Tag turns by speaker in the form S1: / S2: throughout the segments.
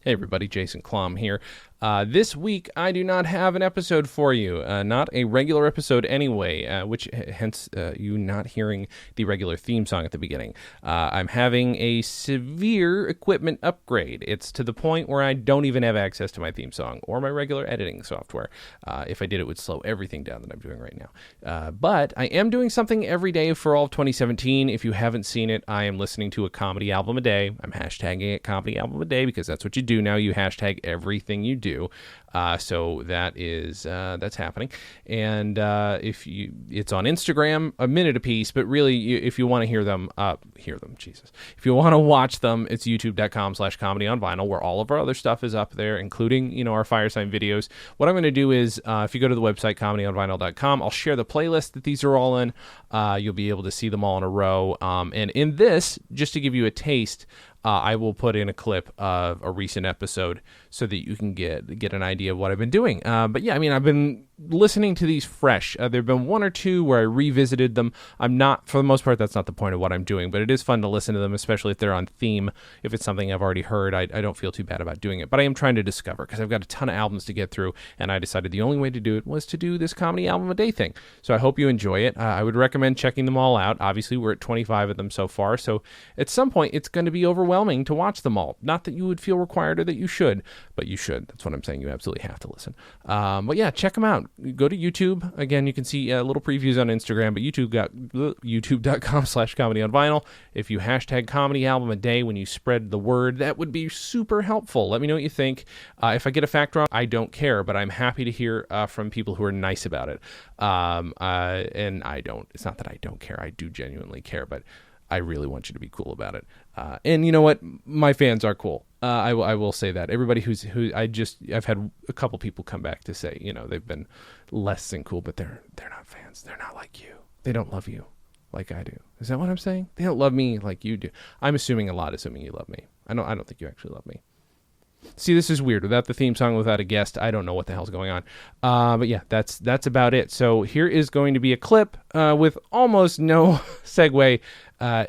S1: Hey everybody, Jason Klamm here. This week I do not have an episode for you, not a regular episode anyway, which hence you not hearing the regular theme song at the beginning. I'm having a severe equipment upgrade. It's to the point where I don't even have access to my theme song or my regular editing software. If I did, it would slow everything down that I'm doing right now. But I am doing something every day for all of 2017. If you haven't seen it, I am listening to a comedy album a day. I'm hashtagging it comedy album a day because that's what you do now. You hashtag everything you do. So that is that's happening, and it's on Instagram, a minute a piece. But really, if you want to hear them, Jesus. If you want to watch them, it's youtube.com/comedy on vinyl, where all of our other stuff is up there, including our Firesign videos. What I'm going to do is, if you go to the website comedyonvinyl.com, I'll share the playlist that these are all in. You'll be able to see them all in a row. And in this, just to give you a taste. I will put in a clip of a recent episode so that you can get an idea of what I've been doing. But yeah, I mean, I've been listening to these fresh. There have been one or two where I revisited them. I'm not, for the most part, that's not the point of what I'm doing, but it is fun to listen to them, especially if they're on theme. If it's something I've already heard, I don't feel too bad about doing it. But I am trying to discover, because I've got a ton of albums to get through, and I decided the only way to do it was to do this comedy album a day thing. So I hope you enjoy it. I would recommend checking them all out. Obviously, we're at 25 of them so far, so at some point, it's going to be overwhelming to watch them all. Not that you would feel required or that you should, but you should. That's what I'm saying. You absolutely have to listen. But yeah, check them out. Go to YouTube. Again, you can see little previews on Instagram, but youtube.com/comedy on vinyl. If you hashtag comedy album a day when you spread the word, that would be super helpful. Let me know what you think. If I get a fact wrong, I don't care, but I'm happy to hear from people who are nice about it. And it's not that I don't care. I do genuinely care, but I really want you to be cool about it. And you know what? My fans are cool. I will say that. Everybody I've had a couple people come back to say, they've been less than cool, but they're not fans. They're not like you. They don't love you like I do. Is that what I'm saying? They don't love me like you do. I'm assuming you love me. I don't think you actually love me. See, this is weird. Without the theme song, without a guest, I don't know what the hell's going on. But yeah, that's about it. So here is going to be a clip with almost no segue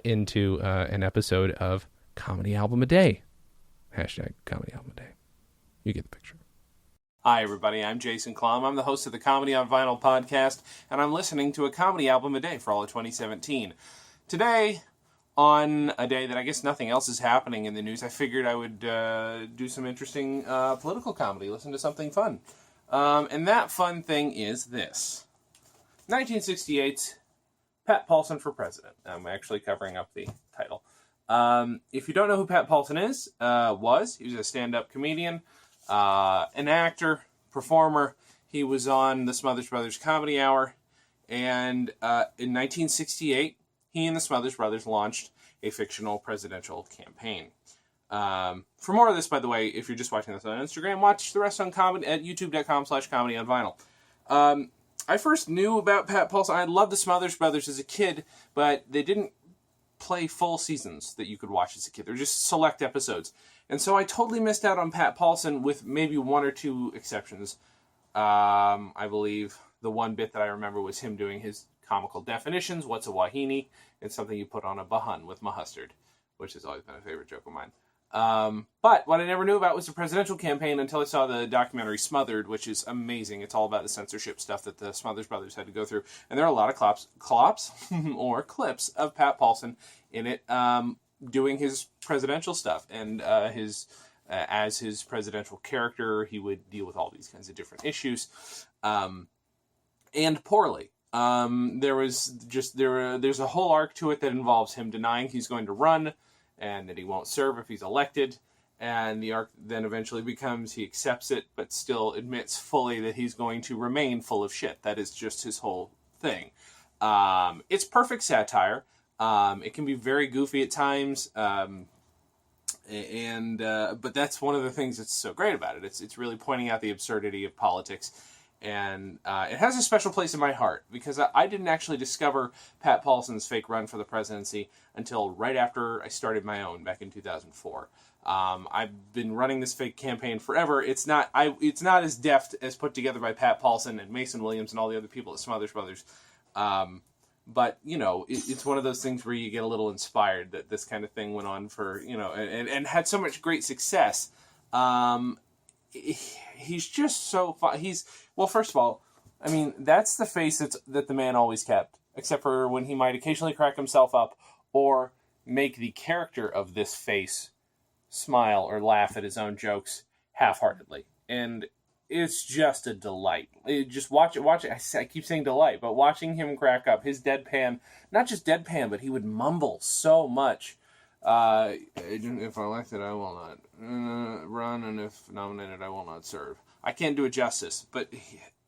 S1: into an episode of Comedy Album a Day. Hashtag Comedy Album a Day. You get the picture. Hi, everybody. I'm Jason Klamm. I'm the host of the Comedy on Vinyl podcast, and I'm listening to a comedy album a day for all of 2017. Today, on a day that I guess nothing else is happening in the news, I figured I would do some interesting political comedy, listen to something fun. And that fun thing is this. 1968's Pat Paulsen for President. I'm actually covering up the title. If you don't know who Pat Paulsen is, he was a stand-up comedian, an actor, performer. He was on the Smothers Brothers Comedy Hour, and in 1968, he and the Smothers Brothers launched a fictional presidential campaign. For more of this, by the way, if you're just watching this on Instagram, watch the rest on comedy at youtube.com/comedy on vinyl. I first knew about Pat Paulsen. I loved the Smothers Brothers as a kid, but they didn't play full seasons that you could watch as a kid. They're just select episodes. And so I totally missed out on Pat Paulsen with maybe one or two exceptions. I believe the one bit that I remember was him doing his comical definitions. What's a wahini? It's something you put on a bahun with mustard, which has always been a favorite joke of mine. But what I never knew about was the presidential campaign until I saw the documentary Smothered, which is amazing. It's all about the censorship stuff that the Smothers Brothers had to go through. And there are a lot of clips of Pat Paulsen in it doing his presidential stuff. And as his presidential character, he would deal with all these kinds of different issues. And poorly. There's a whole arc to it that involves him denying he's going to run and that he won't serve if he's elected. And the arc then eventually becomes he accepts it, but still admits fully that he's going to remain full of shit. That is just his whole thing. It's perfect satire. It can be very goofy at times. But that's one of the things that's so great about it. It's really pointing out the absurdity of politics. And it has a special place in my heart because I didn't actually discover Pat Paulsen's fake run for the presidency until right after I started my own back in 2004. I've been running this fake campaign forever. It's not as deft as put together by Pat Paulsen and Mason Williams and all the other people at Smothers Brothers. But, it's one of those things where you get a little inspired that this kind of thing went on for, and had so much great success He's just so fun. Well, first of all, I mean, that's the face that the man always kept, except for when he might occasionally crack himself up or make the character of this face smile or laugh at his own jokes half-heartedly. And it's just a delight. Just watch it. I keep saying delight, but watching him crack up, his deadpan, not just deadpan, but he would mumble so much. If elected, I will not run, and if nominated, I will not serve. I can't do it justice, but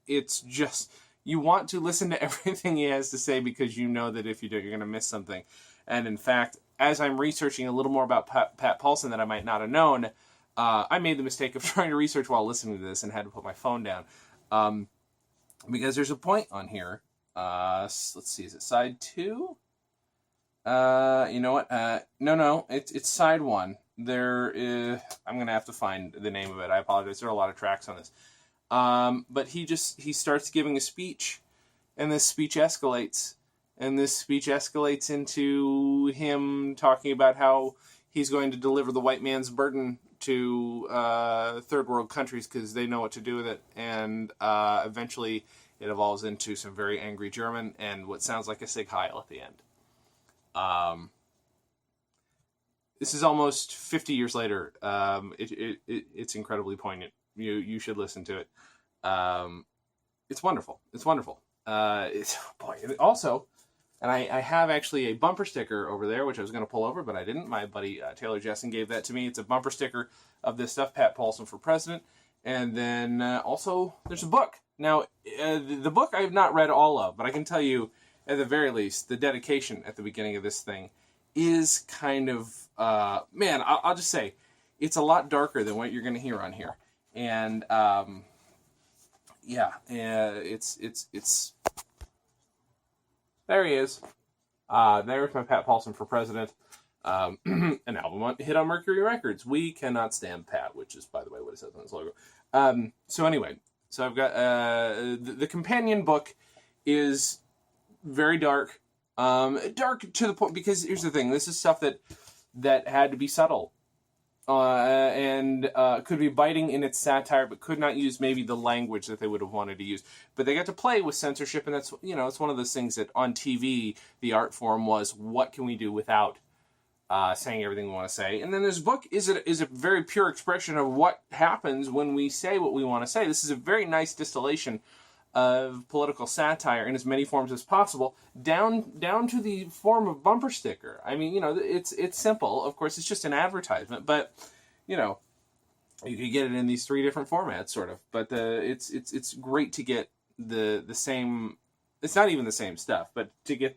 S1: it's just, you want to listen to everything he has to say because you know that if you do, you're going to miss something. And in fact, as I'm researching a little more about Pat Paulsen that I might not have known, I made the mistake of trying to research while listening to this and had to put my phone down. Because there's a point on here. Let's see, is it side 2? You know what? No, it's side 1. I'm going to have to find the name of it. I apologize. There are a lot of tracks on this. But he starts giving a speech, and this speech escalates. And this speech escalates into him talking about how he's going to deliver the white man's burden to third world countries because they know what to do with it. And eventually it evolves into some very angry German and what sounds like a Sieg Heil at the end. This is almost 50 years later. It's incredibly poignant. You should listen to it. It's wonderful. It's wonderful. Also, and I have actually a bumper sticker over there, which I was going to pull over, but I didn't. My buddy Taylor Jessen gave that to me. It's a bumper sticker of this stuff, Pat Paulsen for President. And then also there's a book. Now, the book I have not read all of, but I can tell you, at the very least, the dedication at the beginning of this thing is kind of, I'll just say, it's a lot darker than what you're going to hear on here. And, it's there he is. There's my Pat Paulsen for President. An album hit on Mercury Records. We cannot stand Pat, which is, by the way, what it says on his logo. So I've got the companion book is very dark. Dark to the point, because here's the thing. This is stuff that had to be subtle. And could be biting in its satire, but could not use maybe the language that they would have wanted to use. But they got to play with censorship, and that's, it's one of those things that on TV, the art form was, what can we do without saying everything we want to say? And then this book is a very pure expression of what happens when we say what we want to say. This is a very nice distillation of political satire in as many forms as possible, down to the form of bumper sticker. I mean, it's simple. Of course, it's just an advertisement, but you could get it in these 3 different formats, sort of. But it's great to get the same. It's not even the same stuff, but to get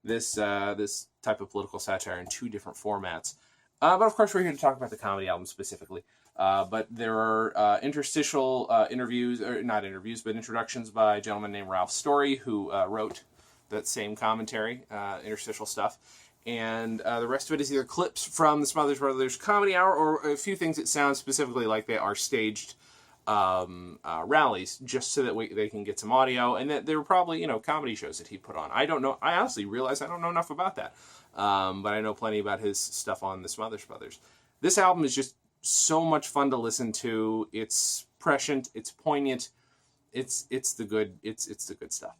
S1: this type of political satire in 2 different formats. But of course, we're here to talk about the comedy album specifically. But there are interstitial interviews, or not interviews, but introductions by a gentleman named Ralph Story, who wrote that same commentary, interstitial stuff. And the rest of it is either clips from the Smothers Brothers Comedy Hour, or a few things that sound specifically like they are staged rallies, just so that they can get some audio. And that there were probably, comedy shows that he put on. I don't know. I honestly realize I don't know enough about that. But I know plenty about his stuff on the Smothers Brothers. This album is just so much fun to listen to. It's prescient, it's poignant, it's the good stuff.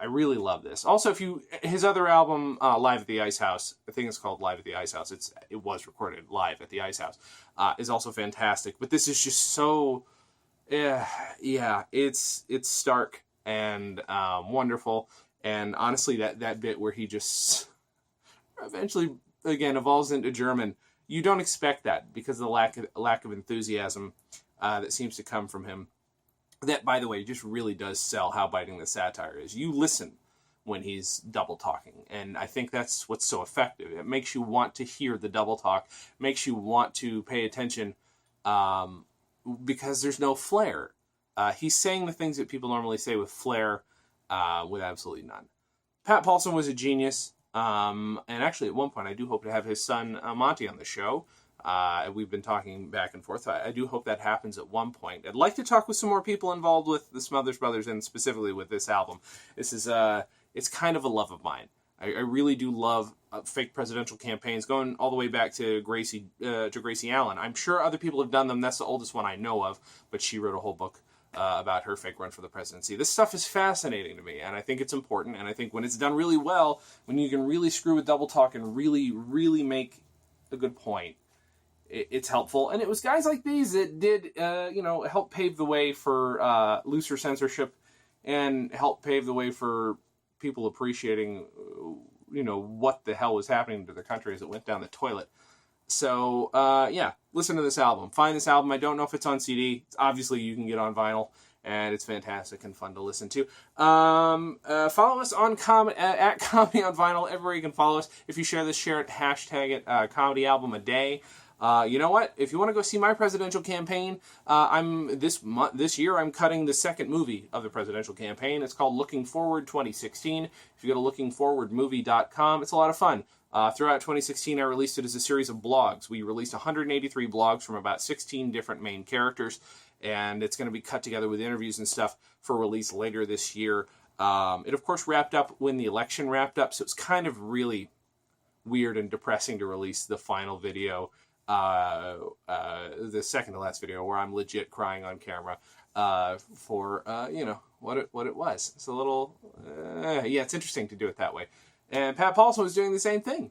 S1: I really love this. Also, his other album, Live at the Ice House, I think it's called Live at the Ice House. It was recorded live at the Ice House. Is also fantastic. But this is just so, it's stark and wonderful. And honestly, that bit where he just eventually again evolves into German. You don't expect that because of the lack of enthusiasm that seems to come from him. That, by the way, just really does sell how biting the satire is. You listen when he's double talking, and I think that's what's so effective. It makes you want to hear the double talk, makes you want to pay attention because there's no flair. He's saying the things that people normally say with flair, with absolutely none. Pat Paulsen was a genius. And actually, at one point, I do hope to have his son Monty on the show. We've been talking back and forth. I do hope that happens at one point. I'd like to talk with some more people involved with the Smothers Brothers, and specifically with this album. This is it's kind of a love of mine. I really do love fake presidential campaigns, going all the way back to Gracie Allen. I'm sure other people have done them. That's the oldest one I know of, but she wrote a whole book about her fake run for the presidency. This stuff is fascinating to me, and I think it's important, and I think when it's done really well, when you can really screw with double talk and really, really make a good point, it's helpful. And it was guys like these that did, help pave the way for looser censorship and help pave the way for people appreciating, what the hell was happening to their country as it went down the toilet. So, listen to this album. Find this album. I don't know if it's on CD. Obviously, you can get on vinyl, and it's fantastic and fun to listen to. Follow us on at Comedy on Vinyl, everywhere you can follow us. If you share this, share it, hashtag it, Comedy Album a Day. You know what? If you want to go see my presidential campaign, this year I'm cutting the second movie of the presidential campaign. It's called Looking Forward 2016. If you go to lookingforwardmovie.com, it's a lot of fun. Throughout 2016, I released it as a series of blogs. We released 183 blogs from about 16 different main characters, and it's going to be cut together with interviews and stuff for release later this year. It, of course, wrapped up when the election wrapped up, so it's kind of really weird and depressing to release the final video, the second to last video, where I'm legit crying on camera for what it was. It's a little it's interesting to do it that way. And Pat Paulson was doing the same thing,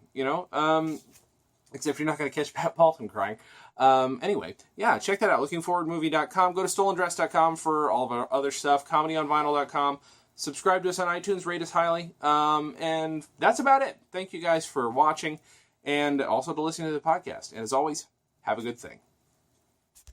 S1: except you're not going to catch Pat Paulson crying. Anyway, check that out, lookingforwardmovie.com. Go to stolendress.com for all of our other stuff, comedyonvinyl.com. Subscribe to us on iTunes, rate us highly, and that's about it. Thank you guys for watching, and also to listening to the podcast. And as always, have a good thing.